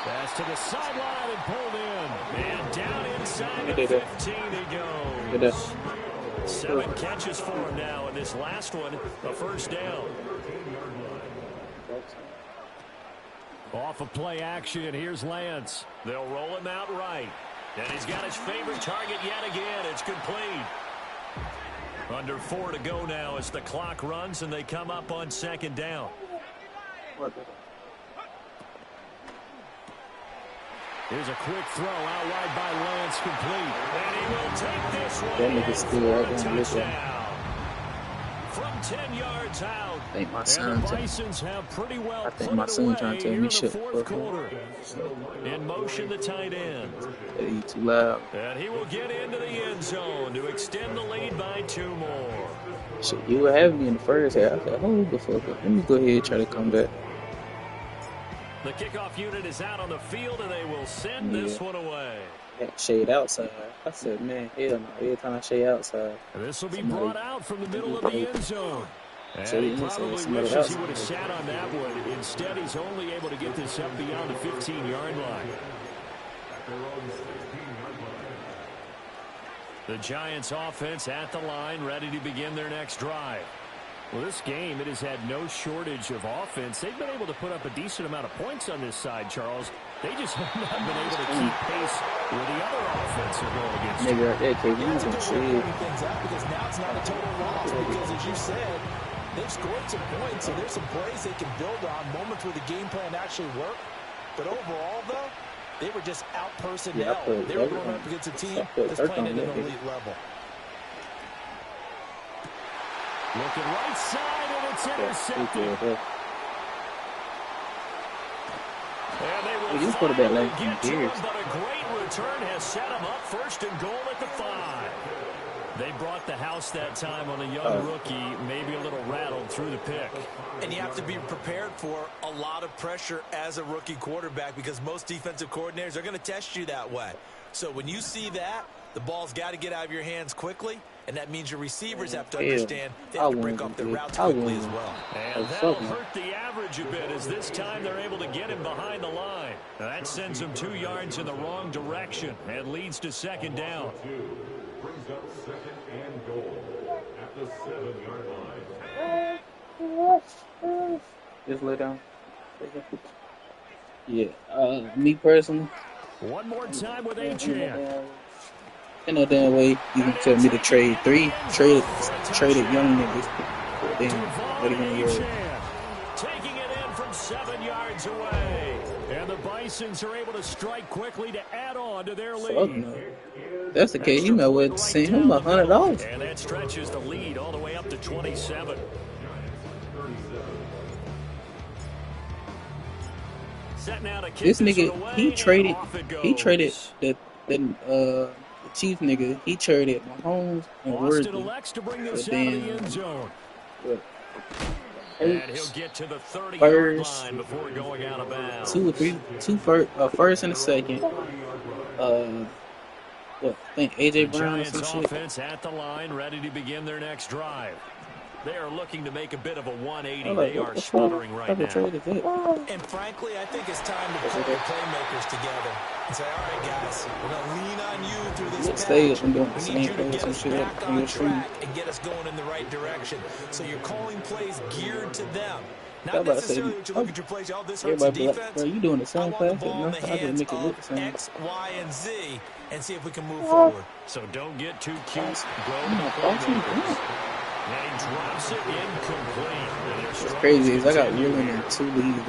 Pass to the sideline and pulled in. And down inside the 15 he goes. 7 catches for him now, and this last one, a first down. Off of play action, here's Lance. They'll roll him out right. And he's got his favorite target yet again. It's complete. Under 4 to go now as the clock runs and they come up on second down. Here's a quick throw out wide by Lance, complete. And he will take this one. That nigga's still right down with touchdown. From 10 yards out. I think my son, and the Bisons have pretty well I think my son trying to tell me shut the fuck up. In motion, the tight end. He too loud. And he will get into the end zone to extend the lead by 2 more. Shit, you were having me in the first half. I said, hold the fuck up. Let me go ahead and try to come back. The kickoff unit is out on the field, and they will send this one away. Shade outside. I said, man, hell no. Every time I shade outside. This will be brought out from the middle of the end zone. And So he probably wishes he would have sat on that one. Instead, he's only able to get this up beyond the 15-yard line. The Giants offense at the line, ready to begin their next drive. Well, this game, it has had no shortage of offense. They've been able to put up a decent amount of points on this side, Charles. They just have not been able to keep pace with the other offense they're going against. Nigga right there, KD, It's a some good way to shit. clean things up because now it's not a total loss because, as you said, they've scored some points, so there's some plays they can build on, moments where the game plan actually worked. But overall, though, they were just out-personnel. They were going up against a team that's playing at an elite level. Looking right side, and it's intercepted. And they will finally get to him, but a great return has set him up first and goal at the 5. They brought the house that time on a young rookie, maybe a little rattled through the pick. And you have to be prepared for a lot of pressure as a rookie quarterback because most defensive coordinators are going to test you that way. So when you see that, the ball's got to get out of your hands quickly, and that means your receivers have to understand they have to break up their routes quickly as well. And that'll hurt the average a bit as this time they're able to get him behind the line. Now that sends him 2 yards in the wrong direction and leads to second down. Brings up second and goal at the 7-yard line. Just lay down. Yeah, me personally. One more time with A-Chan. In no damn way you can tell me to trade 3 traded young niggas. Then what are you gonna do? Taking it in from 7 yards away. And the Bisons are able to strike quickly to add on to their lead. Fuck no. That's the case. You might well send him $100. And that stretches the lead all the way up to 27. This nigga, he traded the Chief nigga. He traded Mahomes and Worthy. But then, and he'll get to the 30-yard line before going out of bounds. First and a second. I think AJ Brown or some shit. Offense at the line, ready to begin their next drive. They are looking to make a bit of a 180. They are sputtering right now. And frankly, I think it's time to pull the playmakers together and say, all right, guys, we're going to lean on you through this patch. We need you to get us back on track and get us going in the right direction. So you're calling plays geared to them. Not necessarily what you look at your plays. Oh, this hurts the defense. Bro, you doing the same I want the ball in the hands of X, Y, and Z and see if we can move forward. So don't get too cute. Go to the playmakers. And he drops it incomplete. What's crazy is I got Wheeling in 2 leagues.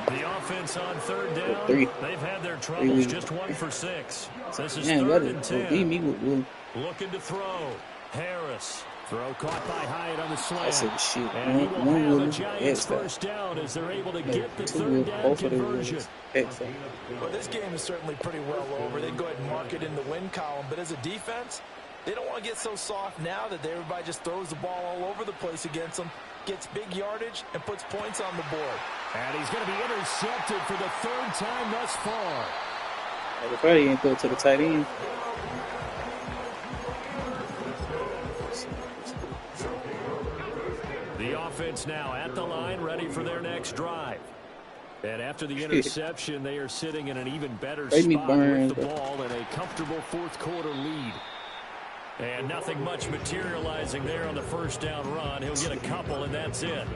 The offense on third down. 3. They've had their troubles, just 1 for 6. This is Man, third and 10. Beat me with Looking to throw. Harris. Throw caught by Hyatt on the slant. I said shit. And he will have the Giants first down as they're able to get the third down conversion. Well, this game is certainly pretty well over. They'd go ahead and mark it in the win column. But as a defense, they don't want to get so soft now that everybody just throws the ball all over the place against them, gets big yardage, and puts points on the board. And he's going to be intercepted for the 3rd time thus far. They probably ain't throw to the tight end. The offense now at the line, ready for their next drive. And after the interception, they are sitting in an even better spot with the ball and a comfortable fourth-quarter lead. And nothing much materializing there on the first down run. He'll get a couple, and that's it.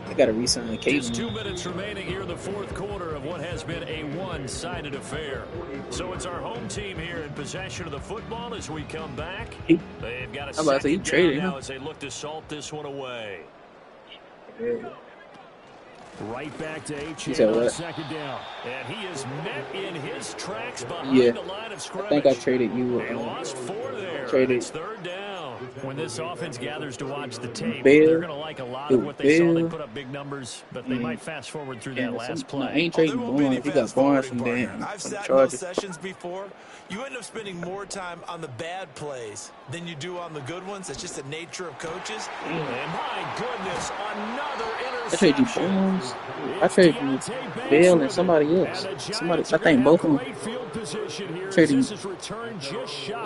I got to re-sign the case. Just 2 minutes remaining here in the fourth quarter of what has been a one-sided affair. So it's our home team here in possession of the football as we come back. They've got a second down now as they look to salt this one away. Yeah. Right back to H.A. on second down. And he is met in his tracks behind the line of scrimmage. I think I traded you. They lost 4 there. Traded. It's third down. When this offense gathers to watch the tape, Bill, they're going to like a lot of what they saw. They put up big numbers, but they might fast forward through that last play. I ain't trading Barnes. He got Barnes from damn. I've sat in those sessions before. You end up spending more time on the bad plays than you do on the good ones. It's just the nature of coaches. And my goodness, another interception. I traded you Barnes. I traded you Bill and somebody else. I think both of them. Trading.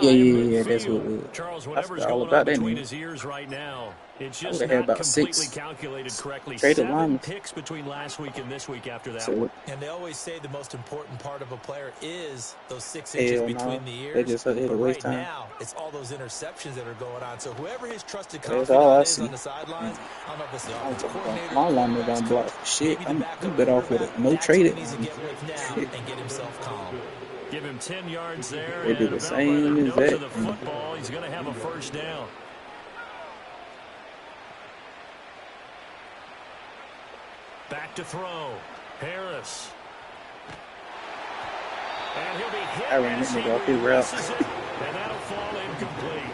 Yeah. That's what it was. Charles, I forgot all about that name. His ears right now. It's I just would have had not about completely 6 calculated correctly. traded 7 linemen. picks between last week and this week after that So, one. And they always say the most important part of a player is those 6 inches between the ears. They just hit a waste time. Now, it's all those interceptions that are going on. So whoever his trusted That's all I confidant is see. on the sidelines, I don't know if it's the offensive coordinator. My lineman don't block for shit. I'm better off with it. No traded. Needs to get with now and get himself calm. Give him 10 yards there. They do the same as that. The football. He's going to have a first down. Back to throw. Harris. And he'll be hit. I ran this nigga off his route. And that'll fall incomplete.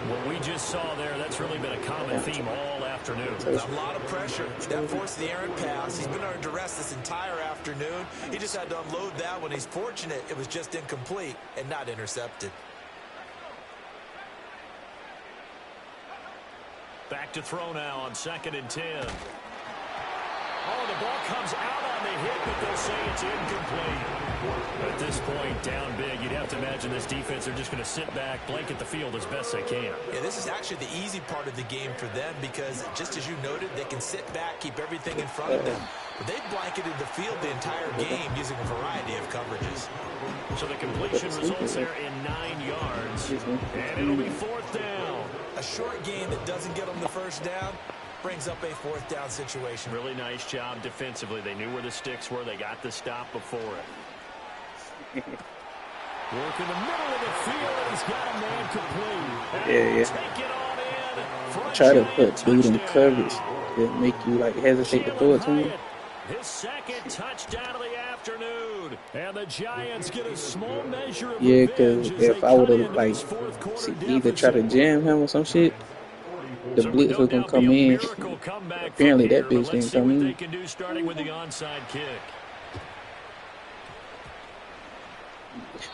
What we just saw there, that's really been a common theme all afternoon. A lot of pressure. That forced the errant pass. He's been under duress this entire afternoon. He just had to unload that one. He's fortunate it was just incomplete and not intercepted. Back to throw now on 2nd and 10. Oh, the ball comes out on the hit, but they'll say it's incomplete. At this point, down big, you'd have to imagine this defense, they're just going to sit back, blanket the field as best they can. Yeah, this is actually the easy part of the game for them because, just as you noted, they can sit back, keep everything in front of them. But they've blanketed the field the entire game using a variety of coverages. So the completion results there in 9 yards, and it'll be 4th down. A short game that doesn't get them the first down brings up a 4th down situation. Really nice job defensively. They knew where the sticks were. They got the stop before it. Work in the middle of the field, and he's got a man complete. Yeah. Take it on in. Try to put dude in coverage that make you like hesitate to throw it to him. His second touchdown of the afternoon. And the Giants get a small measure of Yeah, because if I would have like either try to jam him or some shit, the blitz was gonna come in. Apparently that bitch didn't come in. They can do starting with the onside kick.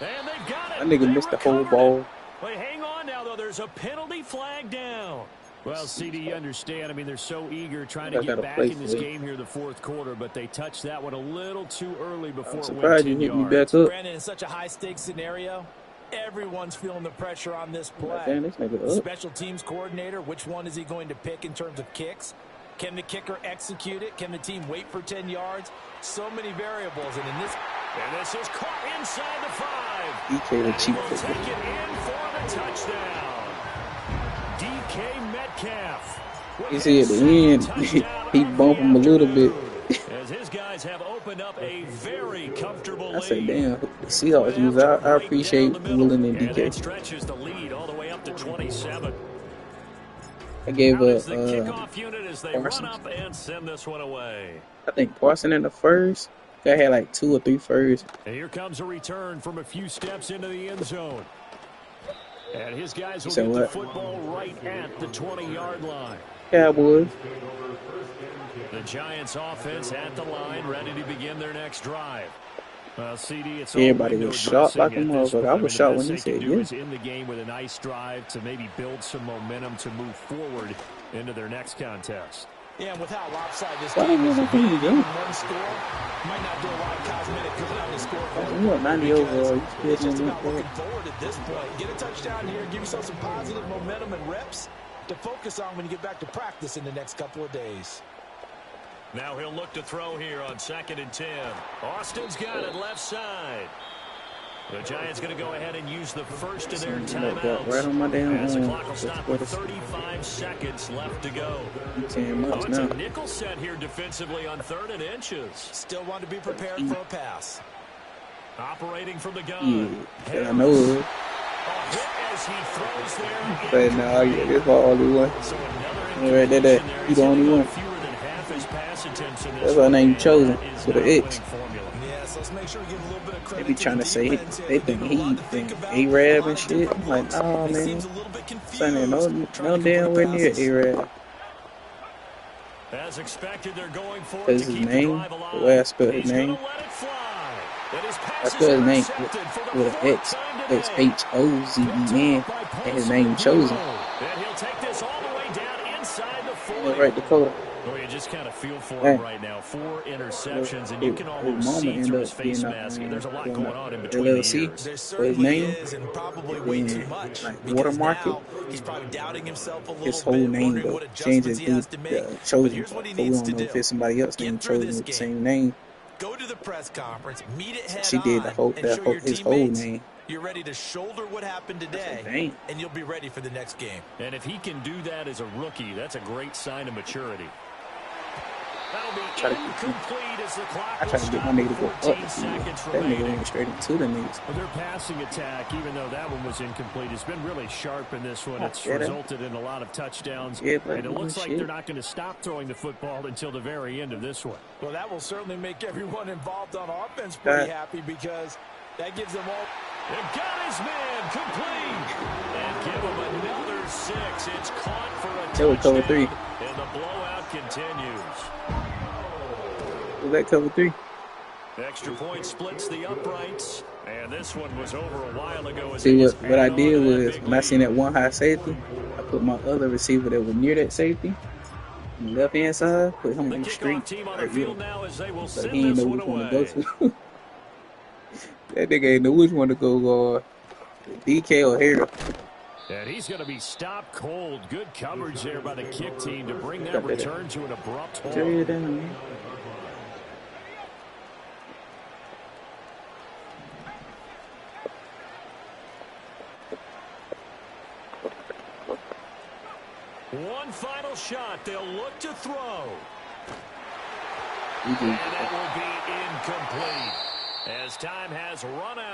And they've got it. That nigga missed the whole ball. Wait, hang on now though. There's a penalty flag down. Well, CD, you understand. I mean, they're so eager trying to get back in this game here in the fourth quarter, but they touched that one a little too early before it went 10 yards. Back up. Brandon, in such a high-stakes scenario, everyone's feeling the pressure on this play. Damn, this nigga up. Special teams coordinator, which one is he going to pick in terms of kicks? Can the kicker execute it? Can the team wait for 10 yards? So many variables, and in this... And this is caught inside the 5. DK the cheap will take it in for the touchdown. DK Metcalf. You see at the end, he bumped him a little bit. As his guys have opened up a very comfortable lead. I said, damn, the Seahawks use I appreciate Woolen and And it DK. stretches the lead all the way up to 27. I gave How is the kickoff unit as they Parsons. run up and send this one away. I think Parson in the first. Guy had like 2 or 3 firsts. And here comes a return from a few steps into the end zone. And his guys will get the football right at the 20-yard line. Cowboys. The Giants offense at the line, ready to begin their next drive. Well, CD, it's everybody was shocked like a motherfucker. I was shocked when he said yes. In the game with a nice drive to maybe build some momentum to move forward into their next contest. Yeah, and with how lopsided this game is, one score might not do a lot of cosmetic good on the score. You want 90 overall. It's just about looking forward at this point. Get a touchdown here, give yourself some positive momentum and reps, to focus on when you get back to practice in the next couple of days. Now he'll look to throw here on 2nd and 10. Austin's got it left side. The Giants going to go ahead and use the first of their timeouts. Right on my damn as the clock will stop with 35 seconds left to go. It's a nickel set here defensively on 3rd and inches. Still want to be prepared for a pass. Operating from the gun. Yeah, I know it. As he throws there. But nah, yeah, this my only one. Right there, you the only one. That's why I named Chosen with an X. They be trying to say they think he A-Rab and shit. I'm like, oh man, son, no damn way near A-Rab. As expected, they're going for Because his name, the way I spell his name, I spell his name with an X, X-H-O-Z-E-N, and his name Chosen. And he'll take this all the way down inside the 40. Right, Dakota. Well, you just kind of feel for him right now. 4 interceptions, and you can almost see through his face mask. There's a lot going on in between the ears. For his name, then like watermark it. He's probably doubting himself a little his whole name though. Change it to Chosen. So we don't know if it's somebody else named Chosen with the same name. Go to the press conference, meet it head she did his whole name. You're ready to shoulder what happened today, and you'll be ready for the next game. And if he can do that as a rookie, that's a great sign of maturity. That'll be incomplete as the clock I try to get my nigga to go up. That nigga went straight into the niggas. Well, their passing attack, even though that one was incomplete, has been really sharp in this one. It's resulted in a lot of touchdowns. And it looks like they're not going to stop throwing the football until the very end of this one. Well, that will certainly make everyone involved on offense pretty happy because that gives them all. They've got his man complete. And give him another 6. It's caught for a touchdown. Cover 3. And the blowout continues. Was that cover 3? Extra point splits the uprights. And this one was over a while ago. See, what I did was, when I seen that one high safety, I put my other receiver that was near that safety, on the left-hand side, put him on the street. Right here. So he ain't know which one to go to. That nigga ain't know which one to go, DK or Hero. And he's going to be stopped cold. Good coverage there by the kick team to bring that return to an abrupt halt. One final shot. They'll look to throw. And that will be incomplete as time has run out.